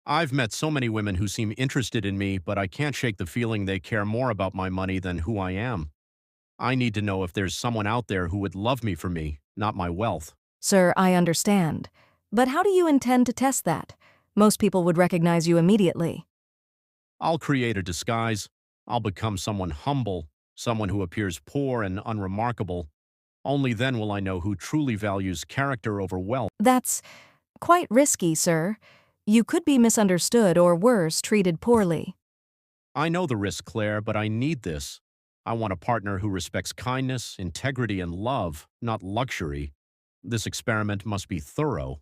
I've met so many women who seem interested in me, but I can't shake the feeling they care more about my money than who I am. I need to know if there's someone out there who would love me for me, not my wealth. Sir, I understand. But how do you intend to test that? Most people would recognize you immediately. I'll create a disguise. I'll become someone humble, someone who appears poor and unremarkable. Only then will I know who truly values character over wealth. That's quite risky, sir. You could be misunderstood or worse, treated poorly. I know the risk, Claire, but I need this. I want a partner who respects kindness, integrity, and love, not luxury. This experiment must be thorough.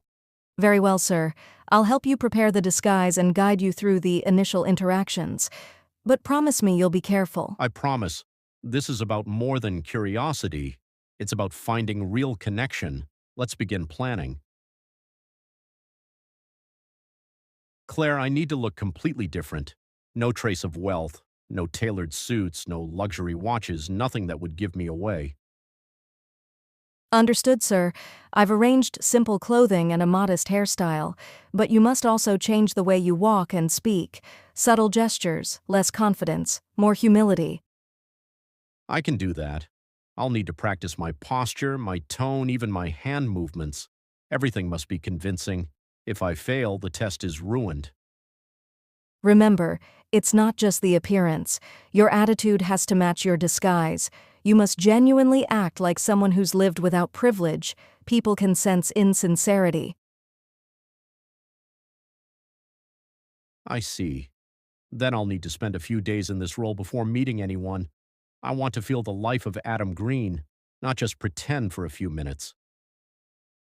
Very well, sir. I'll help you prepare the disguise and guide you through the initial interactions. But promise me you'll be careful. I promise. This is about more than curiosity. It's about finding real connection. Let's begin planning. Claire, I need to look completely different. No trace of wealth, no tailored suits, no luxury watches, nothing that would give me away. Understood, sir. I've arranged simple clothing and a modest hairstyle, but you must also change the way you walk and speak. Subtle gestures, less confidence, more humility. I can do that. I'll need to practice my posture, my tone, even my hand movements. Everything must be convincing. If I fail, the test is ruined. Remember, it's not just the appearance. Your attitude has to match your disguise. You must genuinely act like someone who's lived without privilege. People can sense insincerity. I see. Then I'll need to spend a few days in this role before meeting anyone. I want to feel the life of Adam Green, not just pretend for a few minutes.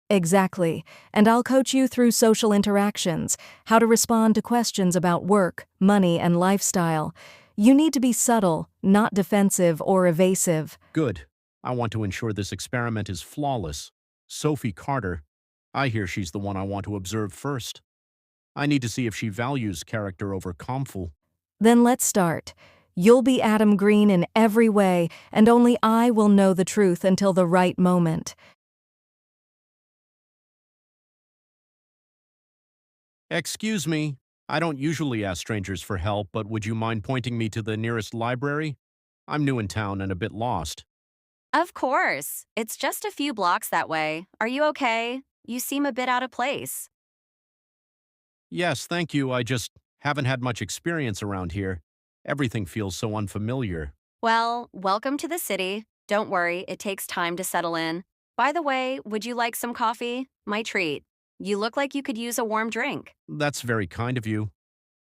Exactly. And I'll coach you through social interactions, how to respond to questions about work, money, and lifestyle. You need to be subtle, not defensive or evasive. Good. I want to ensure this experiment is flawless. Sophie Carter. I hear she's the one I want to observe first. I need to see if she values character over comfort. Then let's start. You'll be Adam Green in every way, and only I will know the truth until the right moment. Excuse me. I don't usually ask strangers for help, but would you mind pointing me to the nearest library? I'm new in town and a bit lost. Of course. It's just a few blocks that way. Are you okay? You seem a bit out of place. Yes, thank you. I just haven't had much experience around here. Everything feels so unfamiliar. Well, welcome to the city. Don't worry, it takes time to settle in. By the way, would you like some coffee? My treat. You look like you could use a warm drink. That's very kind of you.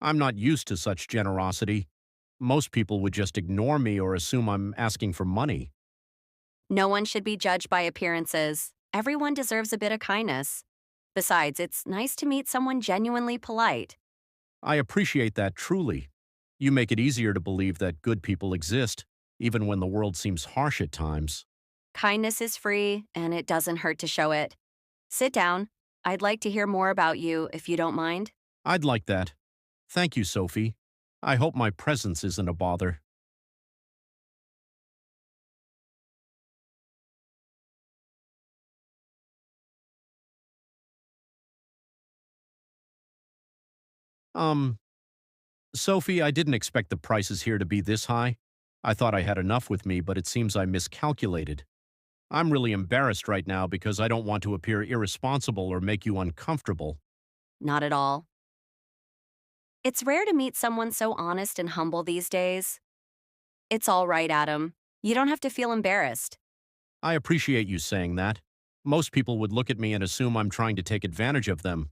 I'm not used to such generosity. Most people would just ignore me or assume I'm asking for money. No one should be judged by appearances. Everyone deserves a bit of kindness. Besides, it's nice to meet someone genuinely polite. I appreciate that truly. You make it easier to believe that good people exist, even when the world seems harsh at times. Kindness is free, and it doesn't hurt to show it. Sit down. I'd like to hear more about you, if you don't mind. I'd like that. Thank you, Sophie. I hope my presence isn't a bother. Um, Sophie, I didn't expect the prices here to be this high. I thought I had enough with me, but it seems I miscalculated. I'm really embarrassed right now because I don't want to appear irresponsible or make you uncomfortable. Not at all. It's rare to meet someone so honest and humble these days. It's all right, Adam. You don't have to feel embarrassed. I appreciate you saying that. Most people would look at me and assume I'm trying to take advantage of them.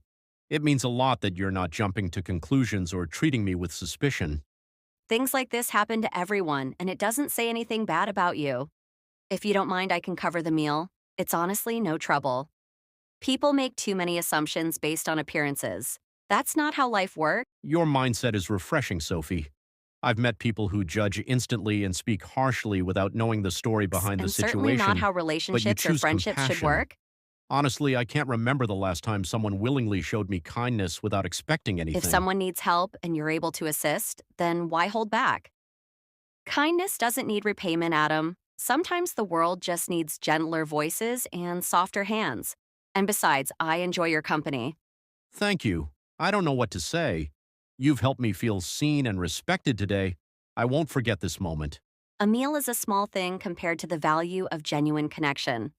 It means a lot that you're not jumping to conclusions or treating me with suspicion. Things like this happen to everyone, and it doesn't say anything bad about you. If you don't mind, I can cover the meal. It's honestly no trouble. People make too many assumptions based on appearances. That's not how life works. Your mindset is refreshing, Sophie. I've met people who judge instantly and speak harshly without knowing the story behind the And certainly not situation, how but you relationships or choose friendships should compassion. work. Honestly, I can't remember the last time someone willingly showed me kindness without expecting If anything. someone needs help and you're able to assist, then why hold back? Kindness doesn't need repayment, Adam. Sometimes the world just needs gentler voices and softer hands. And besides, I enjoy your company. Thank you. I don't know what to say. You've helped me feel seen and respected today. I won't forget this moment. A meal is a small thing compared to the value of genuine connection.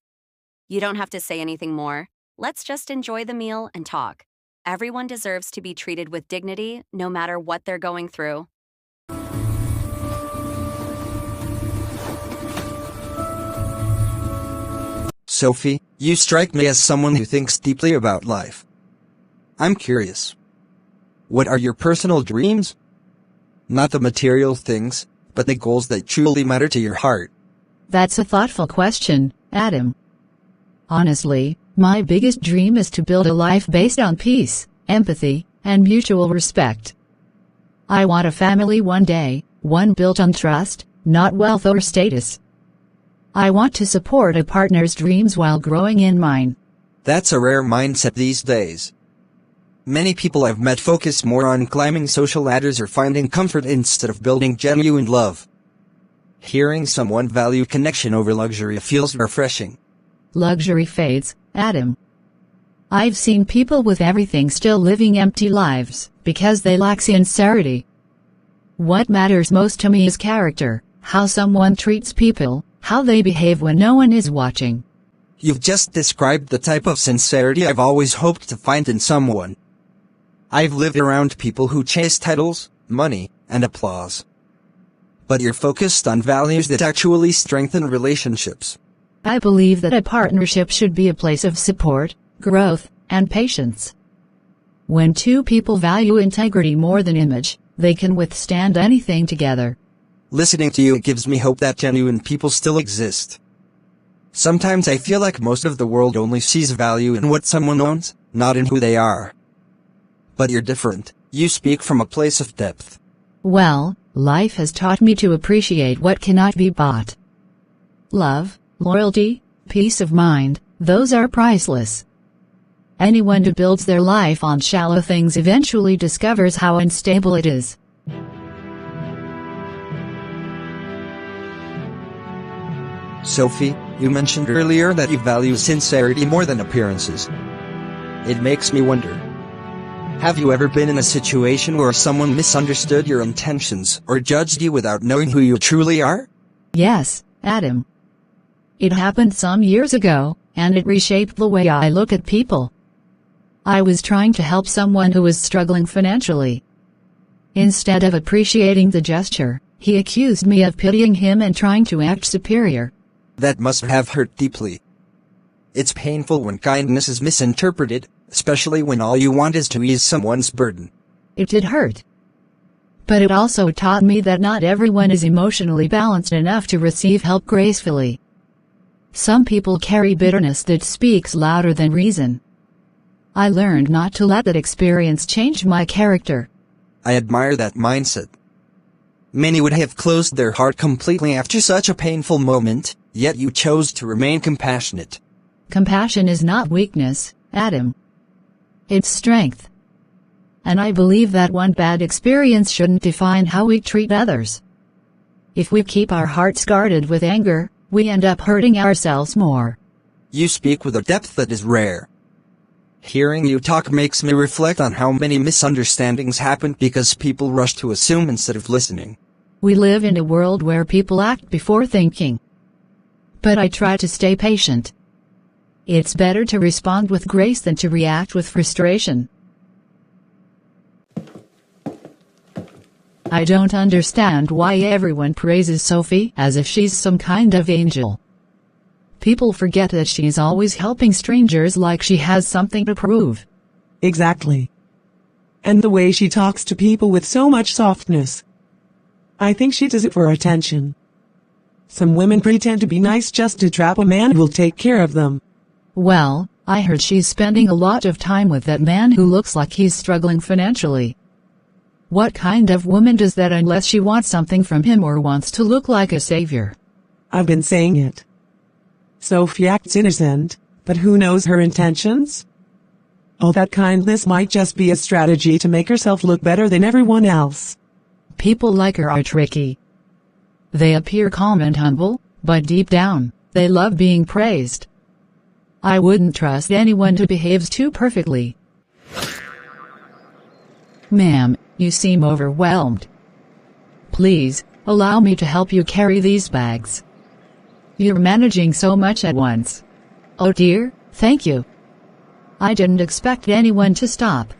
You don't have to say anything more. Let's just enjoy the meal and talk. Everyone deserves to be treated with dignity, no matter what they're going through. Sophie, you strike me as someone who thinks deeply about life. I'm curious. What are your personal dreams? Not the material things, but the goals that truly matter to your heart. That's a thoughtful question, Adam. Honestly, my biggest dream is to build a life based on peace, empathy, and mutual respect. I want a family one day, one built on trust, not wealth or status. I want to support a partner's dreams while growing in mine. That's a rare mindset these days. Many people I've met focus more on climbing social ladders or finding comfort instead of building genuine love. Hearing someone value connection over luxury feels refreshing. Luxury fades, Adam. I've seen people with everything still living empty lives, because they lack sincerity. What matters most to me is character, how someone treats people, how they behave when no one is watching. You've just described the type of sincerity I've always hoped to find in someone. I've lived around people who chase titles, money, and applause. But you're focused on values that actually strengthen relationships. I believe that a partnership should be a place of support, growth, and patience. When two people value integrity more than image, they can withstand anything together. Listening to you gives me hope that genuine people still exist. Sometimes I feel like most of the world only sees value in what someone owns, not in who they are. But you're different. You speak from a place of depth. Well, life has taught me to appreciate what cannot be bought. Love, loyalty, peace of mind, those are priceless. Anyone who builds their life on shallow things eventually discovers how unstable it is. Sophie, you mentioned earlier that you value sincerity more than appearances. It makes me wonder. Have you ever been in a situation where someone misunderstood your intentions or judged you without knowing who you truly are? Yes, Adam. It happened some years ago, and it reshaped the way I look at people. I was trying to help someone who was struggling financially. Instead of appreciating the gesture, he accused me of pitying him and trying to act superior. That must have hurt deeply. It's painful when kindness is misinterpreted, especially when all you want is to ease someone's burden. It did hurt. But it also taught me that not everyone is emotionally balanced enough to receive help gracefully. Some people carry bitterness that speaks louder than reason. I learned not to let that experience change my character. I admire that mindset. Many would have closed their heart completely after such a painful moment, yet you chose to remain compassionate. Compassion is not weakness, Adam. It's strength. And I believe that one bad experience shouldn't define how we treat others. If we keep our hearts guarded with anger, we end up hurting ourselves more. You speak with a depth that is rare. Hearing you talk makes me reflect on how many misunderstandings happen because people rush to assume instead of listening. We live in a world where people act before thinking. But I try to stay patient. It's better to respond with grace than to react with frustration. I don't understand why everyone praises Sophie as if she's some kind of angel. People forget that she's always helping strangers like she has something to prove. Exactly. And the way she talks to people with so much softness. I think she does it for attention. Some women pretend to be nice just to trap a man who'll take care of them. Well, I heard she's spending a lot of time with that man who looks like he's struggling financially. What kind of woman does that unless she wants something from him or wants to look like a savior? I've been saying it. Sophie acts innocent, but who knows her intentions? All that kindness might just be a strategy to make herself look better than everyone else. People like her are tricky. They appear calm and humble, but deep down, they love being praised. I wouldn't trust anyone who behaves too perfectly. Ma'am, you seem overwhelmed. Please, allow me to help you carry these bags. You're managing so much at once. Oh dear, thank you. I didn't expect anyone to stop.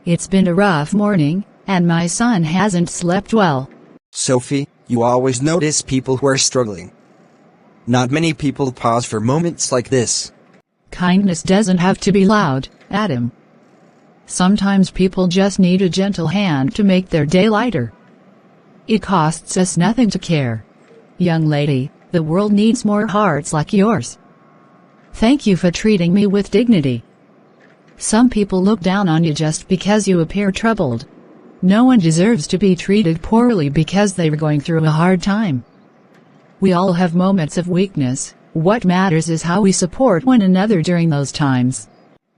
It's been a rough morning, and my son hasn't slept well. Sophie, you always notice people who are struggling. Not many people pause for moments like this. Kindness doesn't have to be loud, Adam. Sometimes people just need a gentle hand to make their day lighter. It costs us nothing to care. Young lady, the world needs more hearts like yours. Thank you for treating me with dignity. Some people look down on you just because you appear troubled. No one deserves to be treated poorly because they were going through a hard time. We all have moments of weakness. What matters is how we support one another during those times.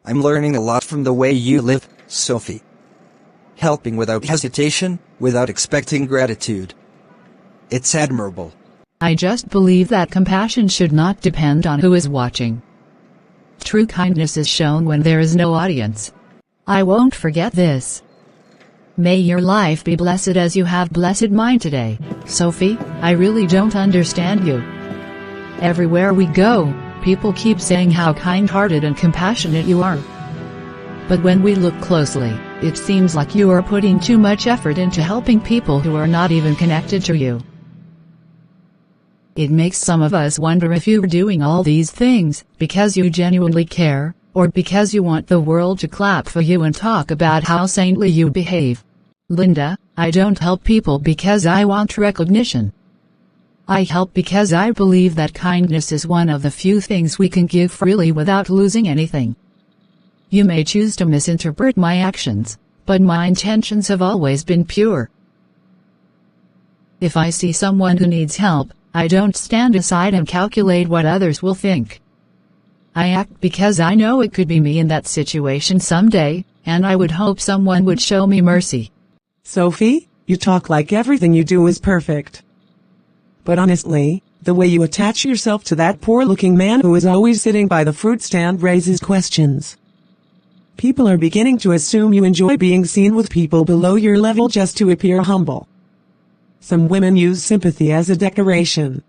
I'm learning a lot from the way you live, Sophie. Helping without hesitation, without expecting gratitude. It's admirable. I just believe that compassion should not depend on who is watching. True kindness is shown when there is no audience. I won't forget this. May your life be blessed as you have blessed mine today. Sophie, I really don't understand you. Everywhere we go, people keep saying how kind-hearted and compassionate you are. But when we look closely, it seems like you are putting too much effort into helping people who are not even connected to you. It makes some of us wonder if you're doing all these things because you genuinely care, or because you want the world to clap for you and talk about how saintly you behave. Linda, I don't help people because I want recognition. I help because I believe that kindness is one of the few things we can give freely without losing anything. You may choose to misinterpret my actions, but my intentions have always been pure. If I see someone who needs help, I don't stand aside and calculate what others will think. I act because I know it could be me in that situation someday, and I would hope someone would show me mercy. Sophie, you talk like everything you do is perfect. But honestly, the way you attach yourself to that poor-looking man who is always sitting by the fruit stand raises questions. People are beginning to assume you enjoy being seen with people below your level just to appear humble. Some women use sympathy as a decoration.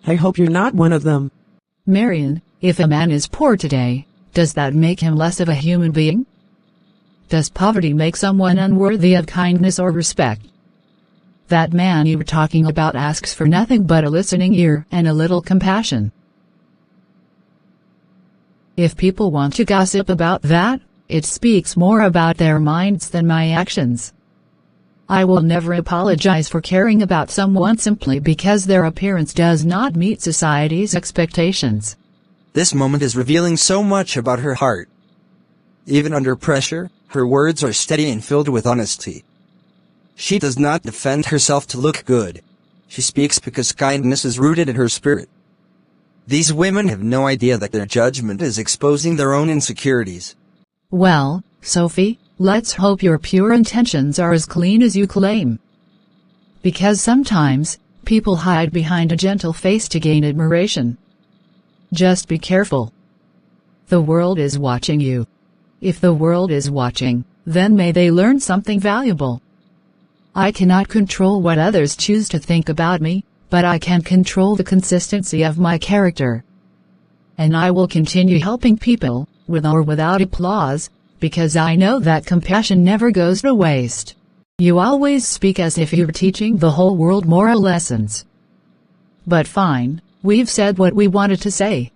I hope you're not one of them. Marion, if a man is poor today, does that make him less of a human being? Does poverty make someone unworthy of kindness or respect? That man you were talking about asks for nothing but a listening ear and a little compassion. If people want to gossip about that, it speaks more about their minds than my actions. I will never apologize for caring about someone simply because their appearance does not meet society's expectations. This moment is revealing so much about her heart. Even under pressure, her words are steady and filled with honesty. She does not defend herself to look good. She speaks because kindness is rooted in her spirit. These women have no idea that their judgment is exposing their own insecurities. Well, Sophie, let's hope your pure intentions are as clean as you claim. Because sometimes, people hide behind a gentle face to gain admiration. Just be careful. The world is watching you. If the world is watching, then may they learn something valuable. I cannot control what others choose to think about me, but I can control the consistency of my character. And I will continue helping people, with or without applause, because I know that compassion never goes to waste. You always speak as if you're teaching the whole world moral lessons. But fine, we've said what we wanted to say.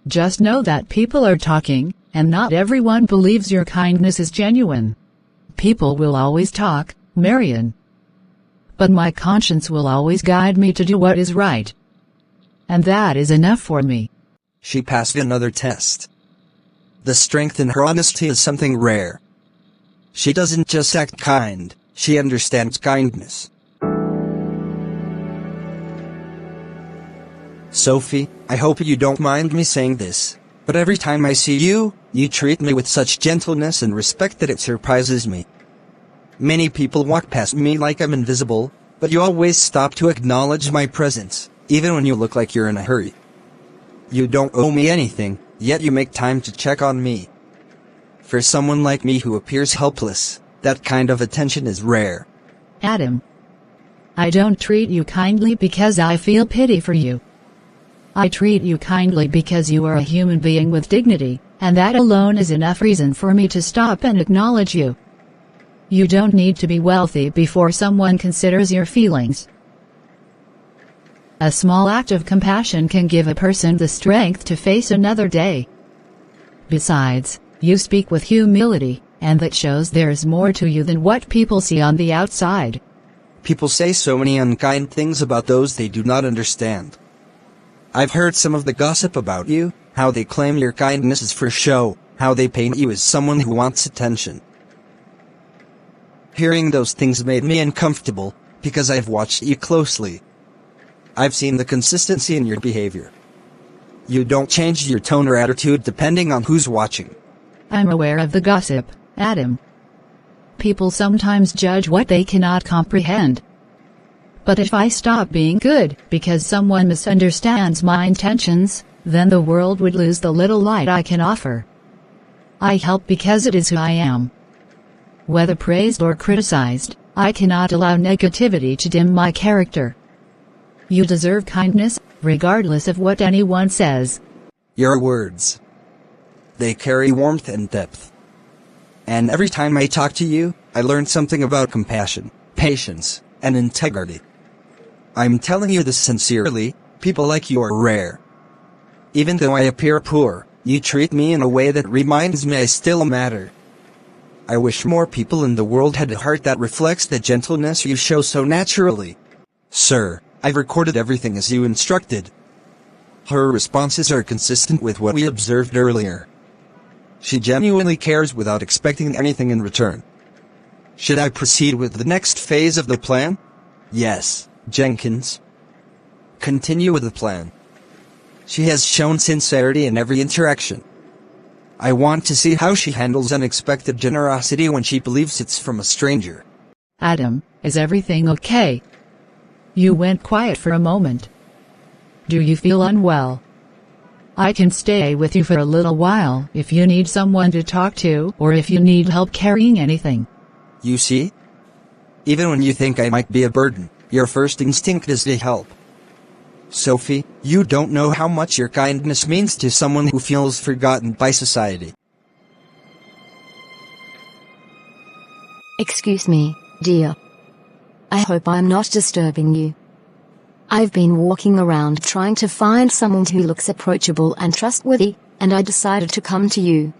Just know that people are talking, and not everyone believes your kindness is genuine. People will always talk, Marion. But my conscience will always guide me to do what is right. And that is enough for me. She passed another test. The strength in her honesty is something rare. She doesn't just act kind, she understands kindness. Sophie, I hope you don't mind me saying this, but every time I see you, you treat me with such gentleness and respect that it surprises me. Many people walk past me like I'm invisible, but you always stop to acknowledge my presence, even when you look like you're in a hurry. You don't owe me anything, yet you make time to check on me. For someone like me who appears helpless, That kind of attention is rare. Adam. I don't treat you kindly because I feel pity for you. I treat you kindly because you are a human being with dignity, and that alone is enough reason for me to stop and acknowledge you. You don't need to be wealthy before someone considers your feelings. A small act of compassion can give a person the strength to face another day. Besides, you speak with humility, and that shows there's more to you than what people see on the outside. People say so many unkind things about those they do not understand. I've heard some of the gossip about you, how they claim your kindness is for show, how they paint you as someone who wants attention. Hearing those things made me uncomfortable, because I've watched you closely. I've seen the consistency in your behavior. You don't change your tone or attitude depending on who's watching. I'm aware of the gossip, Adam. People sometimes judge what they cannot comprehend. But if I stop being good because someone misunderstands my intentions, then the world would lose the little light I can offer. I help because it is who I am. Whether praised or criticized, I cannot allow negativity to dim my character. You deserve kindness, regardless of what anyone says. Your words. They carry warmth and depth. And every time I talk to you, I learn something about compassion, patience, and integrity. I'm telling you this sincerely, people like you are rare. Even though I appear poor, you treat me in a way that reminds me I still matter. I wish more people in the world had a heart that reflects the gentleness you show so naturally. Sir, I've recorded everything as you instructed. Her responses are consistent with what we observed earlier. She genuinely cares without expecting anything in return. Should I proceed with the next phase of the plan? Yes, Jenkins. Continue with the plan. She has shown sincerity in every interaction. I want to see how she handles unexpected generosity when she believes it's from a stranger. Adam, is everything okay? You went quiet for a moment. Do you feel unwell? I can stay with you for a little while if you need someone to talk to or if you need help carrying anything. You see? Even when you think I might be a burden, your first instinct is to help. Sophie, you don't know how much your kindness means to someone who feels forgotten by society. Excuse me, dear. I hope I'm not disturbing you. I've been walking around trying to find someone who looks approachable and trustworthy, and I decided to come to you.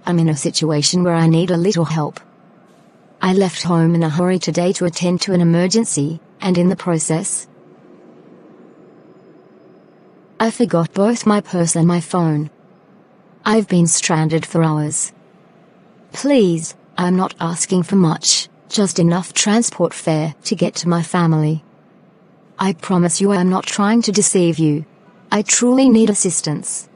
I'm in a situation where I need a little help. I left home in a hurry today to attend to an emergency, and in the process, I forgot both my purse and my phone. I've been stranded for hours. Please, I'm not asking for much, just enough transport fare to get to my family. I promise you I'm not trying to deceive you. I truly need assistance.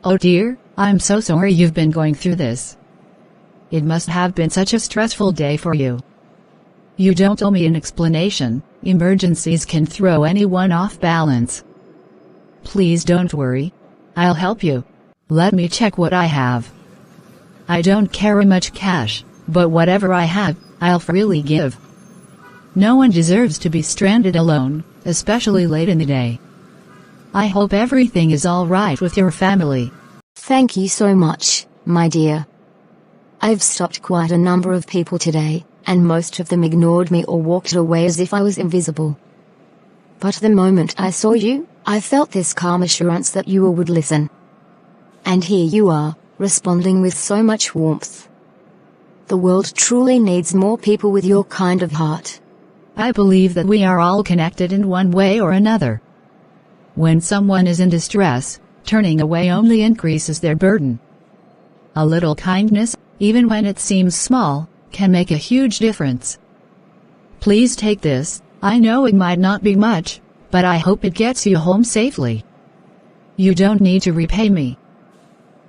Oh dear, I'm so sorry you've been going through this. It must have been such a stressful day for you. You don't owe me an explanation, emergencies can throw anyone off balance. Please don't worry. I'll help you. Let me check what I have. I don't carry much cash, but whatever I have, I'll freely give. No one deserves to be stranded alone, especially late in the day. I hope everything is all right with your family. Thank you so much, my dear. I've stopped quite a number of people today, and most of them ignored me or walked away as if I was invisible. But the moment I saw you, I felt this calm assurance that you would listen. And here you are, responding with so much warmth. The world truly needs more people with your kind of heart. I believe that we are all connected in one way or another. When someone is in distress, turning away only increases their burden. A little kindness, even when it seems small, can make a huge difference. Please take this. I know it might not be much, but I hope it gets you home safely. You don't need to repay me.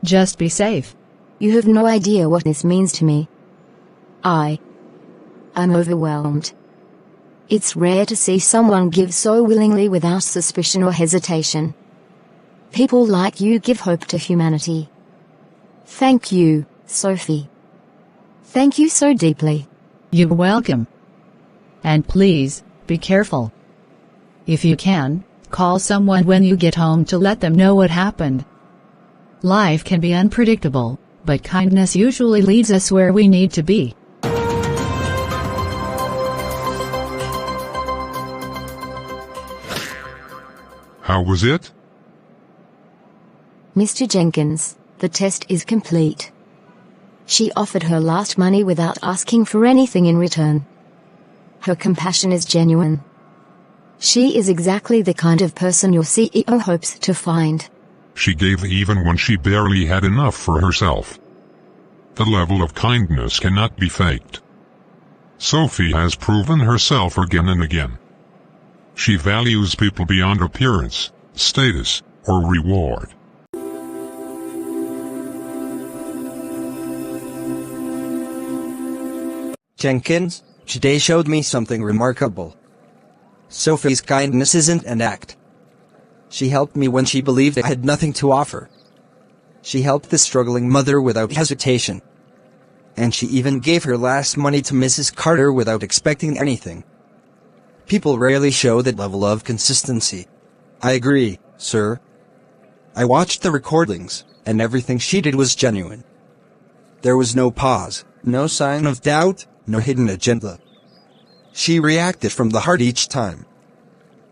Just be safe. You have no idea what this means to me. I'm overwhelmed. It's rare to see someone give so willingly without suspicion or hesitation. People like you give hope to humanity. Thank you, Sophie. Thank you so deeply. You're welcome. And please, be careful. If you can, call someone when you get home to let them know what happened. Life can be unpredictable, but kindness usually leads us where we need to be. How was it? Mr. Jenkins, the test is complete. She offered her last money without asking for anything in return. Her compassion is genuine. She is exactly the kind of person your CEO hopes to find. She gave even when she barely had enough for herself. The level of kindness cannot be faked. Sophie has proven herself again and again. She values people beyond appearance, status, or reward. Jenkins, today showed me something remarkable. Sophie's kindness isn't an act. She helped me when she believed I had nothing to offer. She helped the struggling mother without hesitation. And she even gave her last money to Mrs. Carter without expecting anything. People rarely show that level of consistency. I agree, sir. I watched the recordings, and everything she did was genuine. There was no pause, no sign of doubt, no hidden agenda. She reacted from the heart each time.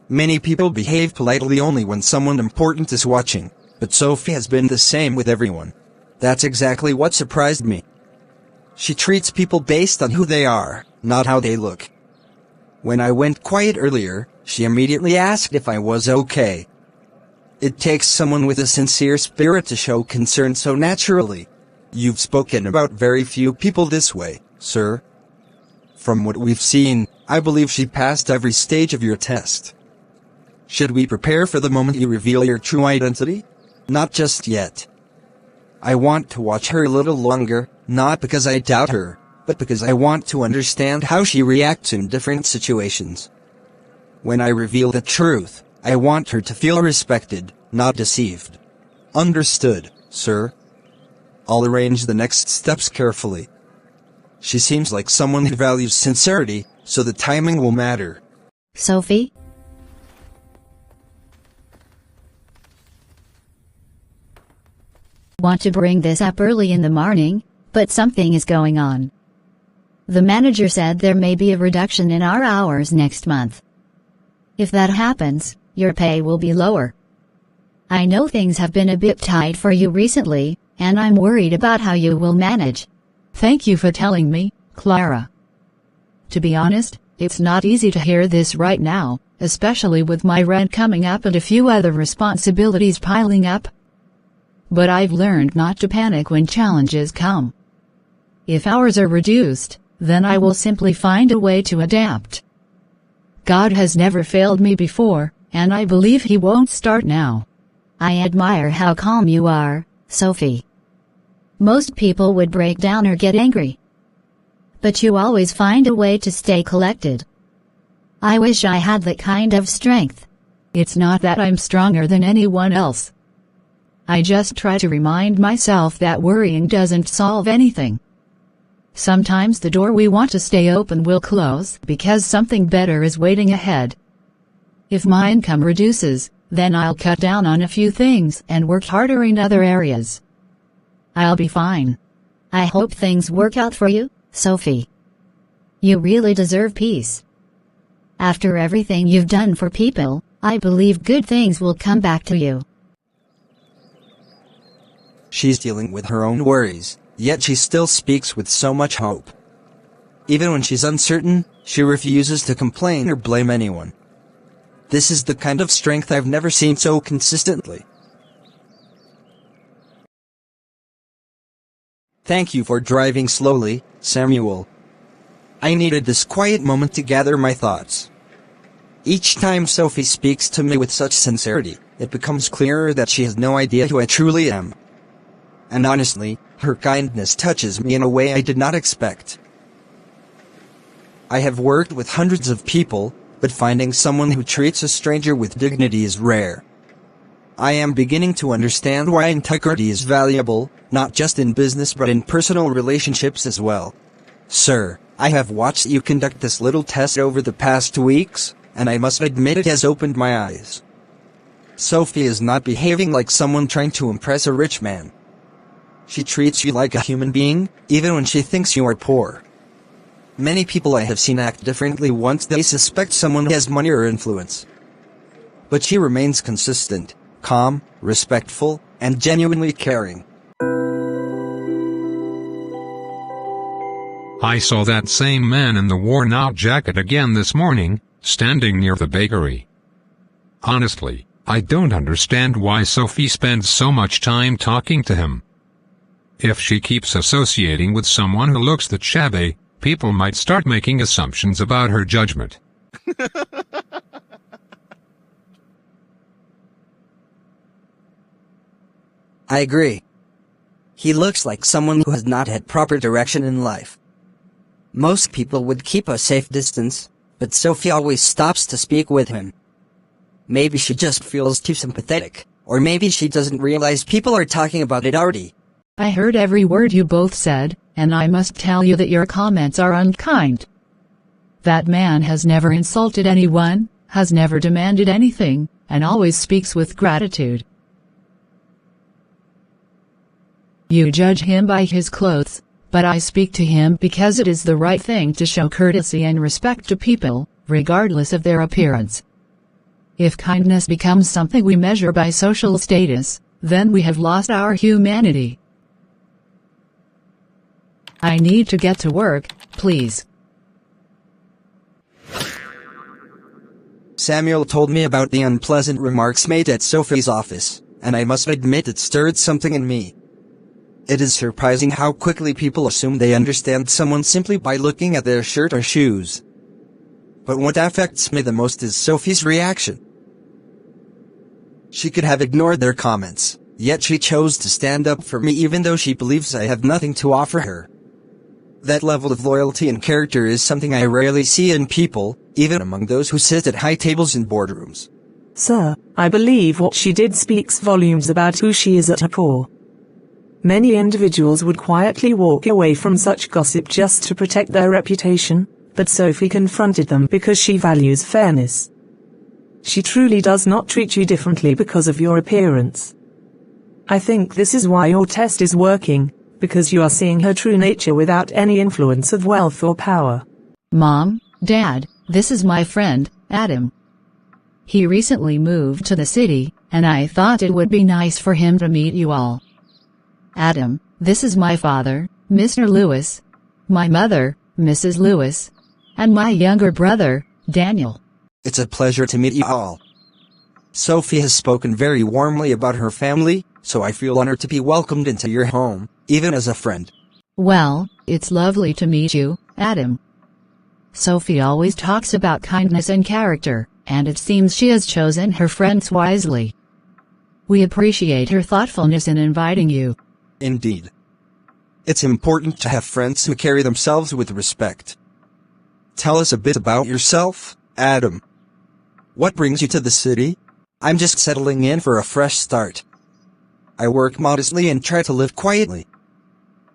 Many people behave politely only when someone important is watching, but Sophie has been the same with everyone. That's exactly what surprised me. She treats people based on who they are, not how they look. When I went quiet earlier, she immediately asked if I was okay. It takes someone with a sincere spirit to show concern so naturally. You've spoken about very few people this way, sir. From what we've seen, I believe she passed every stage of your test. Should we prepare for the moment you reveal your true identity? Not just yet. I want to watch her a little longer, not because I doubt her, but because I want to understand how she reacts in different situations. When I reveal the truth, I want her to feel respected, not deceived. Understood, sir. I'll arrange the next steps carefully. She seems like someone who values sincerity, so the timing will matter. Sophie? Want to bring this up early in the morning, but something is going on. The manager said there may be a reduction in our hours next month. If that happens, your pay will be lower. I know things have been a bit tight for you recently, and I'm worried about how you will manage. Thank you for telling me, Clara. To be honest, it's not easy to hear this right now, especially with my rent coming up and a few other responsibilities piling up. But I've learned not to panic when challenges come. If hours are reduced, then I will simply find a way to adapt. God has never failed me before, and I believe He won't start now. I admire how calm you are, Sophie. Most people would break down or get angry. But you always find a way to stay collected. I wish I had that kind of strength. It's not that I'm stronger than anyone else. I just try to remind myself that worrying doesn't solve anything. Sometimes the door we want to stay open will close because something better is waiting ahead. If my income reduces, then I'll cut down on a few things and work harder in other areas. I'll be fine. I hope things work out for you, Sophie. You really deserve peace. After everything you've done for people, I believe good things will come back to you. She's dealing with her own worries, yet she still speaks with so much hope. Even when she's uncertain, she refuses to complain or blame anyone. This is the kind of strength I've never seen so consistently. Thank you for driving slowly, Samuel. I needed this quiet moment to gather my thoughts. Each time Sophie speaks to me with such sincerity, it becomes clearer that she has no idea who I truly am. And honestly, her kindness touches me in a way I did not expect. I have worked with hundreds of people, but finding someone who treats a stranger with dignity is rare. I am beginning to understand why integrity is valuable, not just in business but in personal relationships as well. Sir, I have watched you conduct this little test over the past 2 weeks, and I must admit it has opened my eyes. Sophie is not behaving like someone trying to impress a rich man. She treats you like a human being, even when she thinks you are poor. Many people I have seen act differently once they suspect someone has money or influence. But she remains consistent, calm, respectful, and genuinely caring. I saw that same man in the worn-out jacket again this morning, standing near the bakery. Honestly, I don't understand why Sophie spends so much time talking to him. If she keeps associating with someone who looks that shabby, people might start making assumptions about her judgment. I agree. He looks like someone who has not had proper direction in life. Most people would keep a safe distance, but Sophie always stops to speak with him. Maybe she just feels too sympathetic, or maybe she doesn't realize people are talking about it already. I heard every word you both said, and I must tell you that your comments are unkind. That man has never insulted anyone, has never demanded anything, and always speaks with gratitude. You judge him by his clothes, but I speak to him because it is the right thing to show courtesy and respect to people, regardless of their appearance. If kindness becomes something we measure by social status, then we have lost our humanity. I need to get to work, please. Samuel told me about the unpleasant remarks made at Sophie's office, and I must admit it stirred something in me. It is surprising how quickly people assume they understand someone simply by looking at their shirt or shoes. But what affects me the most is Sophie's reaction. She could have ignored their comments, yet she chose to stand up for me even though she believes I have nothing to offer her. That level of loyalty and character is something I rarely see in people, even among those who sit at high tables in boardrooms. Sir, I believe what she did speaks volumes about who she is at her core. Many individuals would quietly walk away from such gossip just to protect their reputation, but Sophie confronted them because she values fairness. She truly does not treat you differently because of your appearance. I think this is why your test is working, because you are seeing her true nature without any influence of wealth or power. Mom, Dad, this is my friend, Adam. He recently moved to the city, and I thought it would be nice for him to meet you all. Adam, this is my father, Mr. Lewis, my mother, Mrs. Lewis, and my younger brother, Daniel. It's a pleasure to meet you all. Sophie has spoken very warmly about her family, so I feel honored to be welcomed into your home, even as a friend. Well, it's lovely to meet you, Adam. Sophie always talks about kindness and character, and it seems she has chosen her friends wisely. We appreciate her thoughtfulness in inviting you. Indeed. It's important to have friends who carry themselves with respect. Tell us a bit about yourself, Adam. What brings you to the city? I'm just settling in for a fresh start. I work modestly and try to live quietly.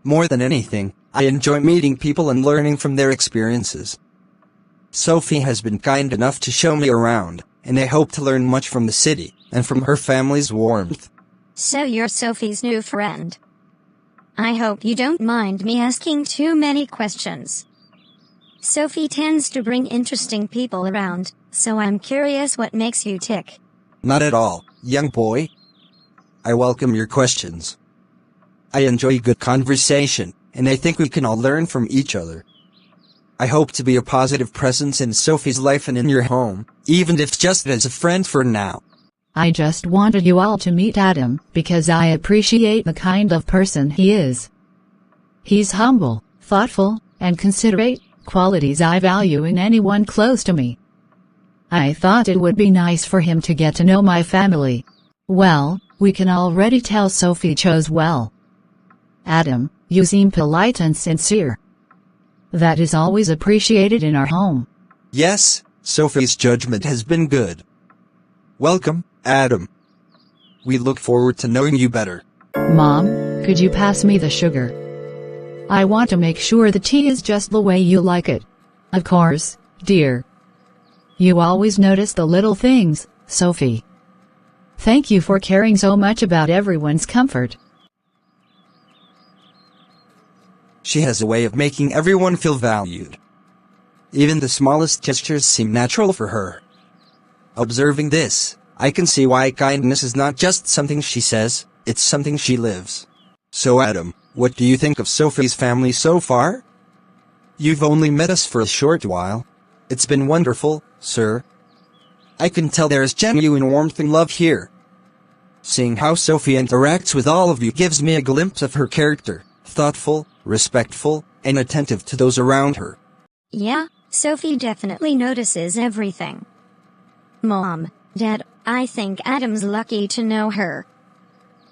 More than anything, I enjoy meeting people and learning from their experiences. Sophie has been kind enough to show me around, and I hope to learn much from the city, and from her family's warmth. So you're Sophie's new friend. I hope you don't mind me asking too many questions. Sophie tends to bring interesting people around, so I'm curious what makes you tick. Not at all, young boy. I welcome your questions. I enjoy good conversation, and I think we can all learn from each other. I hope to be a positive presence in Sophie's life and in your home, even if just as a friend for now. I just wanted you all to meet Adam, because I appreciate the kind of person he is. He's humble, thoughtful, and considerate, qualities I value in anyone close to me. I thought it would be nice for him to get to know my family. Well, we can already tell Sophie chose well. Adam, you seem polite and sincere. That is always appreciated in our home. Yes, Sophie's judgment has been good. Welcome, Adam. We look forward to knowing you better. Mom, could you pass me the sugar? I want to make sure the tea is just the way you like it. Of course, dear. You always notice the little things, Sophie. Thank you for caring so much about everyone's comfort. She has a way of making everyone feel valued. Even the smallest gestures seem natural for her. Observing this, I can see why kindness is not just something she says, it's something she lives. So Adam, what do you think of Sophie's family so far? You've only met us for a short while. It's been wonderful, sir. I can tell there is genuine warmth and love here. Seeing how Sophie interacts with all of you gives me a glimpse of her character, thoughtful, respectful, and attentive to those around her. Yeah, Sophie definitely notices everything. Mom, Dad, I think Adam's lucky to know her.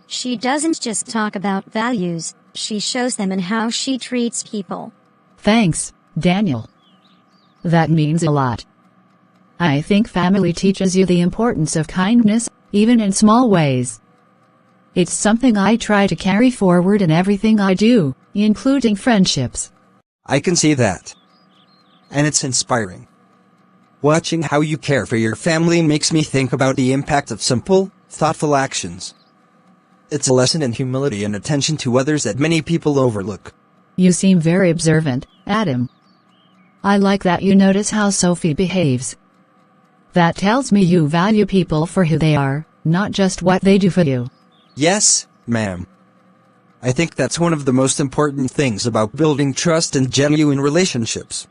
She doesn't just talk about values, she shows them in how she treats people. Thanks, Daniel. That means a lot. I think family teaches you the importance of kindness, even in small ways. It's something I try to carry forward in everything I do, including friendships. I can see that. And it's inspiring. Watching how you care for your family makes me think about the impact of simple, thoughtful actions. It's a lesson in humility and attention to others that many people overlook. You seem very observant, Adam. I like that you notice how Sophie behaves. That tells me you value people for who they are, not just what they do for you. Yes, ma'am. I think that's one of the most important things about building trust and genuine relationships.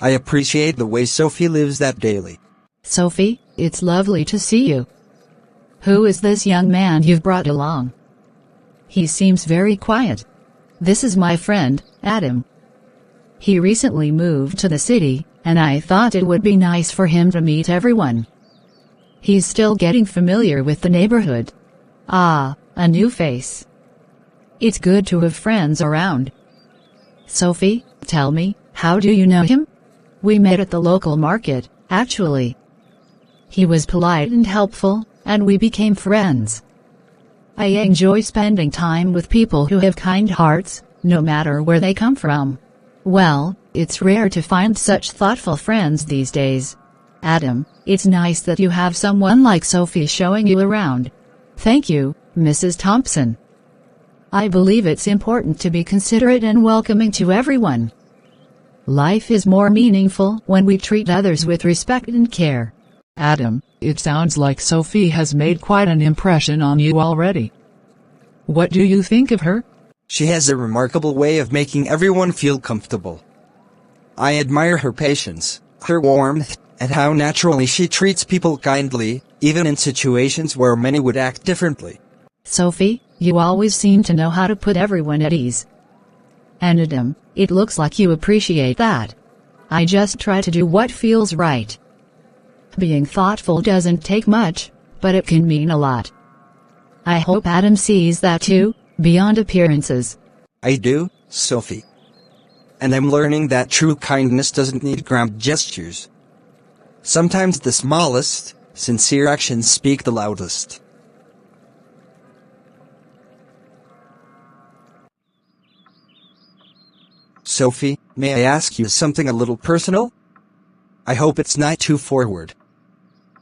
I appreciate the way Sophie lives that daily. Sophie, it's lovely to see you. Who is this young man you've brought along? He seems very quiet. This is my friend, Adam. He recently moved to the city, and I thought it would be nice for him to meet everyone. He's still getting familiar with the neighborhood. Ah, a new face. It's good to have friends around. Sophie, tell me, how do you know him? We met at the local market, actually. He was polite and helpful, and we became friends. I enjoy spending time with people who have kind hearts, no matter where they come from. Well, it's rare to find such thoughtful friends these days. Adam, it's nice that you have someone like Sophie showing you around. Thank you, Mrs. Thompson. I believe it's important to be considerate and welcoming to everyone. Life is more meaningful when we treat others with respect and care. Adam, it sounds like Sophie has made quite an impression on you already. What do you think of her? She has a remarkable way of making everyone feel comfortable. I admire her patience, her warmth, and how naturally she treats people kindly, even in situations where many would act differently. Sophie, you always seem to know how to put everyone at ease. And Adam, it looks like you appreciate that. I just try to do what feels right. Being thoughtful doesn't take much, but it can mean a lot. I hope Adam sees that too, beyond appearances. I do, Sophie. And I'm learning that true kindness doesn't need grand gestures. Sometimes the smallest, sincere actions speak the loudest. Sophie, may I ask you something a little personal? I hope it's not too forward.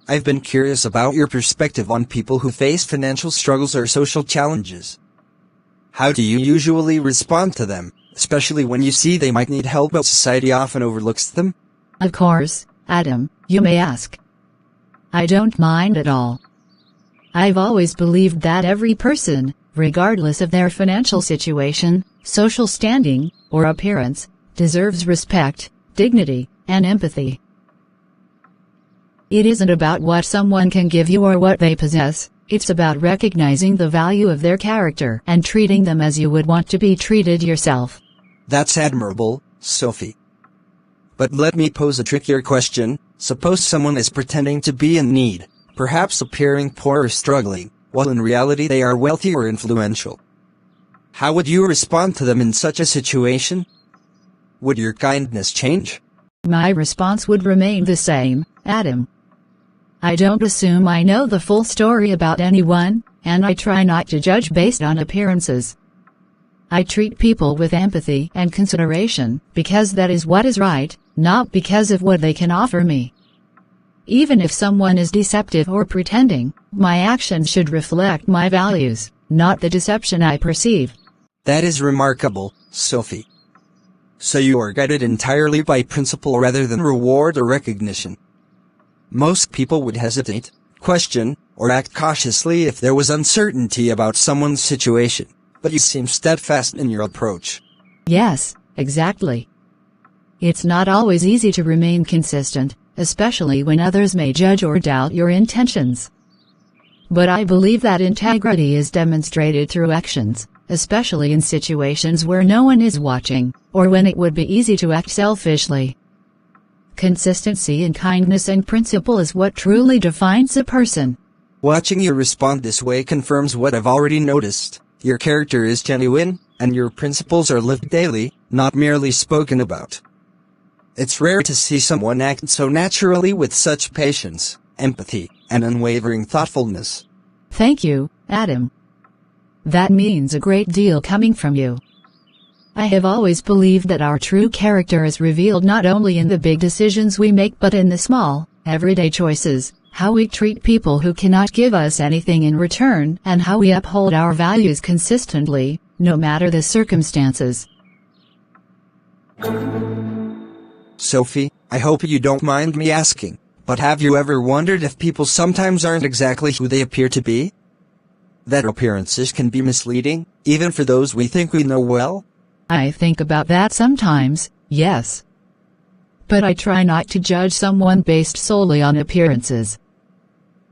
I've been curious about your perspective on people who face financial struggles or social challenges. How do you usually respond to them, especially when you see they might need help but society often overlooks them? Of course, Adam, you may ask. I don't mind at all. I've always believed that every person, regardless of their financial situation, social standing, or appearance, deserves respect, dignity, and empathy. It isn't about what someone can give you or what they possess, it's about recognizing the value of their character and treating them as you would want to be treated yourself. That's admirable, Sophie. But let me pose a trickier question. Suppose someone is pretending to be in need, perhaps appearing poor or struggling, while in reality they are wealthy or influential. How would you respond to them in such a situation? Would your kindness change? My response would remain the same, Adam. I don't assume I know the full story about anyone, and I try not to judge based on appearances. I treat people with empathy and consideration because that is what is right, not because of what they can offer me. Even if someone is deceptive or pretending, my actions should reflect my values, not the deception I perceive. That is remarkable, Sophie. So you are guided entirely by principle rather than reward or recognition. Most people would hesitate, question, or act cautiously if there was uncertainty about someone's situation, but you seem steadfast in your approach. Yes, exactly. It's not always easy to remain consistent, especially when others may judge or doubt your intentions. But I believe that integrity is demonstrated through actions, especially in situations where no one is watching, or when it would be easy to act selfishly. Consistency in kindness and principle is what truly defines a person. Watching you respond this way confirms what I've already noticed. Your character is genuine, and your principles are lived daily, not merely spoken about. It's rare to see someone act so naturally with such patience, empathy, and unwavering thoughtfulness. Thank you, Adam. That means a great deal coming from you. I have always believed that our true character is revealed not only in the big decisions we make but in the small, everyday choices, how we treat people who cannot give us anything in return, and how we uphold our values consistently, no matter the circumstances. Sophie, I hope you don't mind me asking, but have you ever wondered if people sometimes aren't exactly who they appear to be? That appearances can be misleading, even for those we think we know well? I think about that sometimes, yes. But I try not to judge someone based solely on appearances.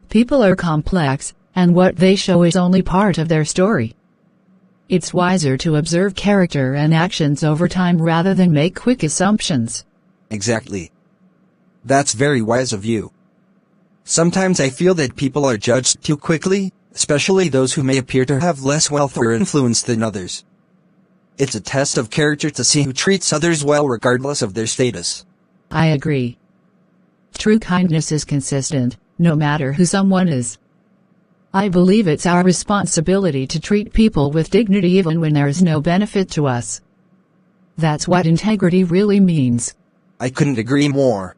People are complex, and what they show is only part of their story. It's wiser to observe character and actions over time rather than make quick assumptions. Exactly. That's very wise of you. Sometimes I feel that people are judged too quickly, especially those who may appear to have less wealth or influence than others. It's a test of character to see who treats others well regardless of their status. I agree. True kindness is consistent, no matter who someone is. I believe it's our responsibility to treat people with dignity even when there is no benefit to us. That's what integrity really means. I couldn't agree more.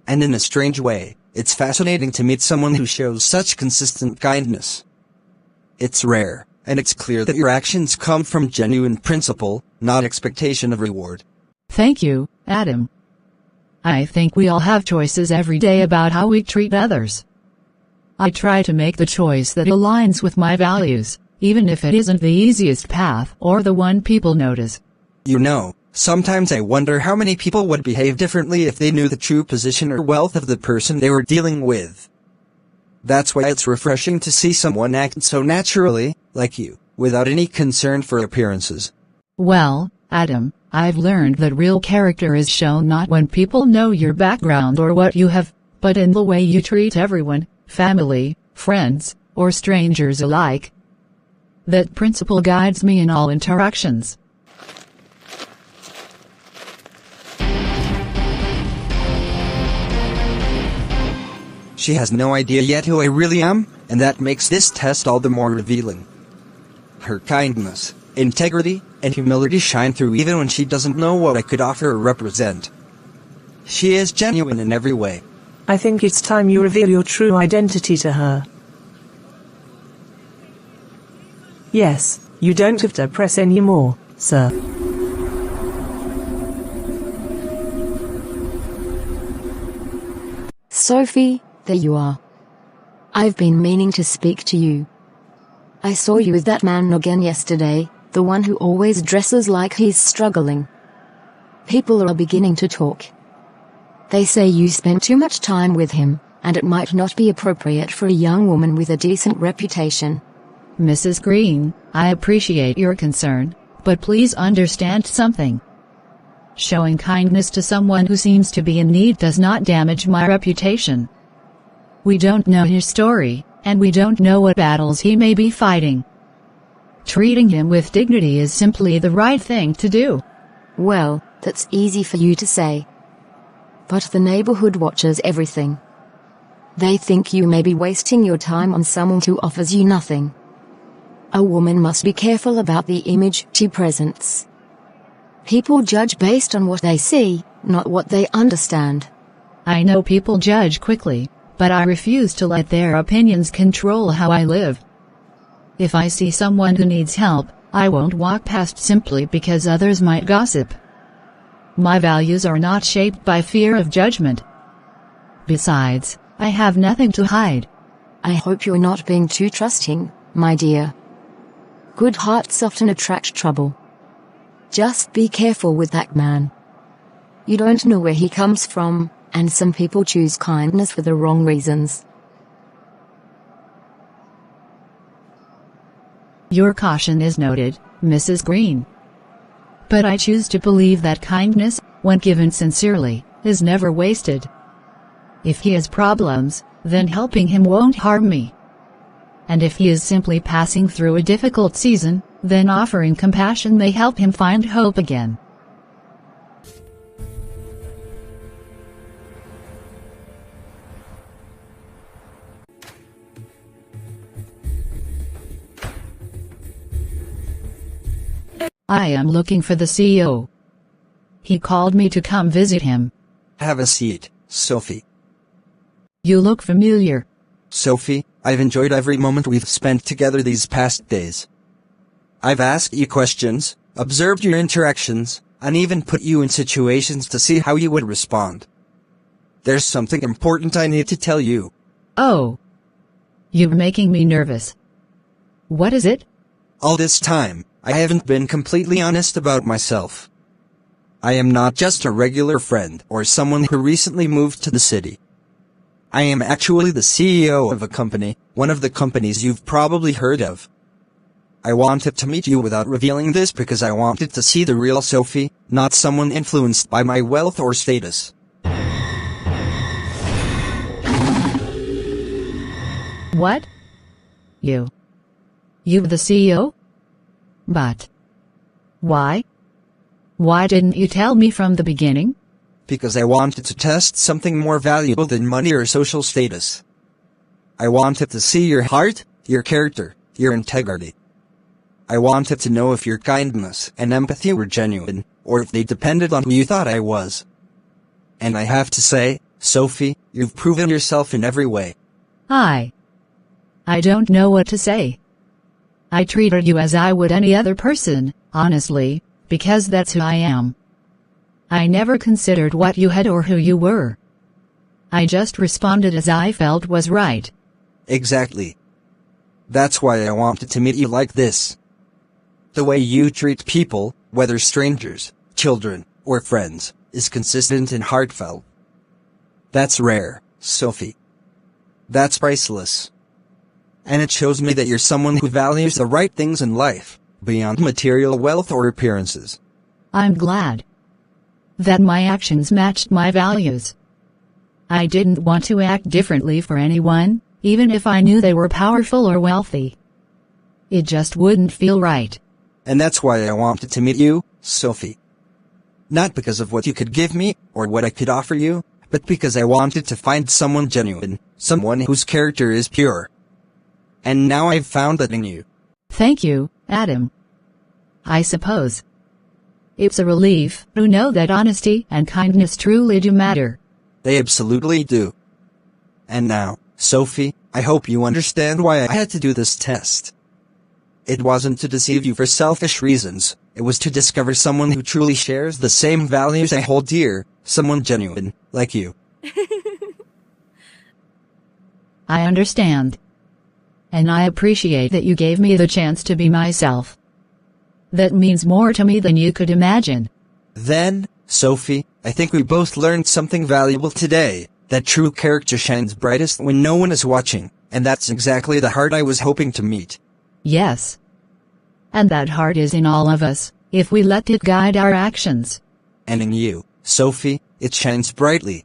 And in a strange way, it's fascinating to meet someone who shows such consistent kindness. It's rare, and it's clear that your actions come from genuine principle, not expectation of reward. Thank you, Adam. I think we all have choices every day about how we treat others. I try to make the choice that aligns with my values, even if it isn't the easiest path or the one people notice. You know, sometimes I wonder how many people would behave differently if they knew the true position or wealth of the person they were dealing with. That's why it's refreshing to see someone act so naturally, like you, without any concern for appearances. Well, Adam, I've learned that real character is shown not when people know your background or what you have, but in the way you treat everyone, family, friends, or strangers alike. That principle guides me in all interactions. She has no idea yet who I really am, and that makes this test all the more revealing. Her kindness, integrity, and humility shine through even when she doesn't know what I could offer or represent. She is genuine in every way. I think it's time you reveal your true identity to her. Yes, you don't have to press any more, sir. Sophie, there you are. I've been meaning to speak to you. I saw you with that man again yesterday, the one who always dresses like he's struggling. People are beginning to talk. They say you spent too much time with him, and it might not be appropriate for a young woman with a decent reputation. Mrs. Green, I appreciate your concern, but please understand something. Showing kindness to someone who seems to be in need does not damage my reputation. We don't know his story, and we don't know what battles he may be fighting. Treating him with dignity is simply the right thing to do. Well, that's easy for you to say. But the neighborhood watches everything. They think you may be wasting your time on someone who offers you nothing. A woman must be careful about the image she presents. People judge based on what they see, not what they understand. I know people judge quickly, but I refuse to let their opinions control how I live. If I see someone who needs help, I won't walk past simply because others might gossip. My values are not shaped by fear of judgment. Besides, I have nothing to hide. I hope you're not being too trusting, my dear. Good hearts often attract trouble. Just be careful with that man. You don't know where he comes from, and some people choose kindness for the wrong reasons. Your caution is noted, Mrs. Green. But I choose to believe that kindness, when given sincerely, is never wasted. If he has problems, then helping him won't harm me. And if he is simply passing through a difficult season, then offering compassion may help him find hope again. I am looking for the CEO. He called me to come visit him. Have a seat, Sophie. You look familiar. Sophie, I've enjoyed every moment we've spent together these past days. I've asked you questions, observed your interactions, and even put you in situations to see how you would respond. There's something important I need to tell you. Oh. You're making me nervous. What is it? All this time, I haven't been completely honest about myself. I am not just a regular friend or someone who recently moved to the city. I am actually the CEO of a company, one of the companies you've probably heard of. I wanted to meet you without revealing this because I wanted to see the real Sophie, not someone influenced by my wealth or status. What? You the CEO? But why? Why didn't you tell me from the beginning? Because I wanted to test something more valuable than money or social status. I wanted to see your heart, your character, your integrity. I wanted to know if your kindness and empathy were genuine, or if they depended on who you thought I was. And I have to say, Sophie, you've proven yourself in every way. I don't know what to say. I treated you as I would any other person, honestly, because that's who I am. I never considered what you had or who you were. I just responded as I felt was right. Exactly. That's why I wanted to meet you like this. The way you treat people, whether strangers, children, or friends, is consistent and heartfelt. That's rare, Sophie. That's priceless. And it shows me that you're someone who values the right things in life, beyond material wealth or appearances. I'm glad that my actions matched my values. I didn't want to act differently for anyone, even if I knew they were powerful or wealthy. It just wouldn't feel right. And that's why I wanted to meet you, Sophie. Not because of what you could give me, or what I could offer you, but because I wanted to find someone genuine, someone whose character is pure. And now I've found that in you. Thank you, Adam. I suppose it's a relief to know that honesty and kindness truly do matter. They absolutely do. And now, Sophie, I hope you understand why I had to do this test. It wasn't to deceive you for selfish reasons, it was to discover someone who truly shares the same values I hold dear, someone genuine, like you. I understand. And I appreciate that you gave me the chance to be myself. That means more to me than you could imagine. Then, Sophie, I think we both learned something valuable today, that true character shines brightest when no one is watching, and that's exactly the heart I was hoping to meet. Yes. And that heart is in all of us, if we let it guide our actions. And in you, Sophie, it shines brightly.